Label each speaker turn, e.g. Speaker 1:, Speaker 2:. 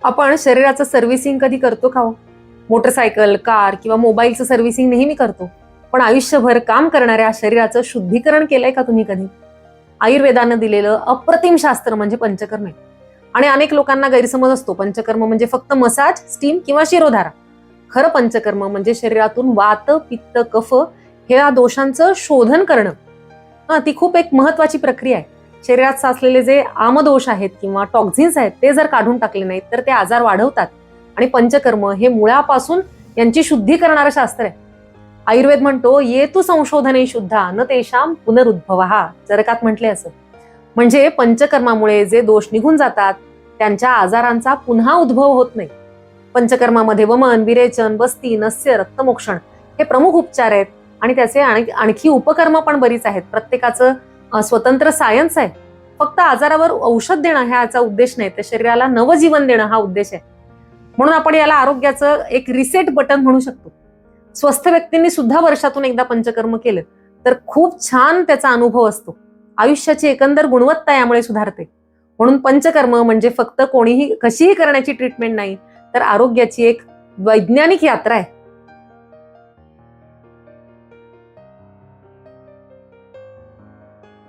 Speaker 1: आपण शरीराचं सर्व्हिसिंग कधी करतो का हो? मोटरसायकल, कार किंवा मोबाईलचं सर्व्हिसिंग नेहमी करतो. पण आयुष्यभर काम करणाऱ्या शरीराचं शुद्धीकरण केलंय का तुम्ही कधी? आयुर्वेदानं दिलेलं अप्रतिम शास्त्र म्हणजे पंचकर्म आहे. आणि अनेक लोकांना गैरसमज असतो, पंचकर्म म्हणजे फक्त मसाज, स्टीम किंवा शिरोधारा. खरं पंचकर्म म्हणजे शरीरातून वात, पित्त, कफ ह्या दोषांचं शोधन करणं. ती खूप एक महत्वाची प्रक्रिया आहे. शरीरात साचलेले जे आमदोष आहेत किंवा टॉक्झिन्स आहेत ते जर काढून टाकले नाहीत तर ते आजार वाढवतात. आणि पंचकर्म हे मुळापासून यांची शुद्धी करणारं शास्त्र आहे. आयुर्वेद म्हणतो, ये तू संशोधने शुद्धा न तेषाम पुनरुद्भवः, चरकात म्हटले असं. म्हणजे पंचकर्मामुळे जे दोष निघून जातात त्यांच्या आजारांचा पुन्हा उद्भव होत नाही. पंचकर्मामध्ये वमन, विरेचन, बस्ती, नस्य, रक्तमोक्षण हे प्रमुख उपचार आहेत. आणि त्याचे आणखी उपकर्म पण बरीच आहेत. प्रत्येकाचं स्वतंत्र सायन्स आहे. फक्त आजारावर औषध देणं ह्याचा उद्देश नाही, तर शरीराला नवजीवन देणं हा उद्देश आहे. म्हणून आपण याला आरोग्याचं एक रिसेट बटन म्हणू शकतो. स्वस्थ व्यक्तींनी सुद्धा वर्षातून एकदा पंचकर्म केलं तर खूप छान त्याचा अनुभव असतो. आयुष्याची एकंदर गुणवत्ता यामुळे सुधारते. म्हणून पंचकर्म म्हणजे फक्त कोणीही कशीही करण्याची ट्रीटमेंट नाही, तर आरोग्याची एक वैज्ञानिक यात्रा आहे.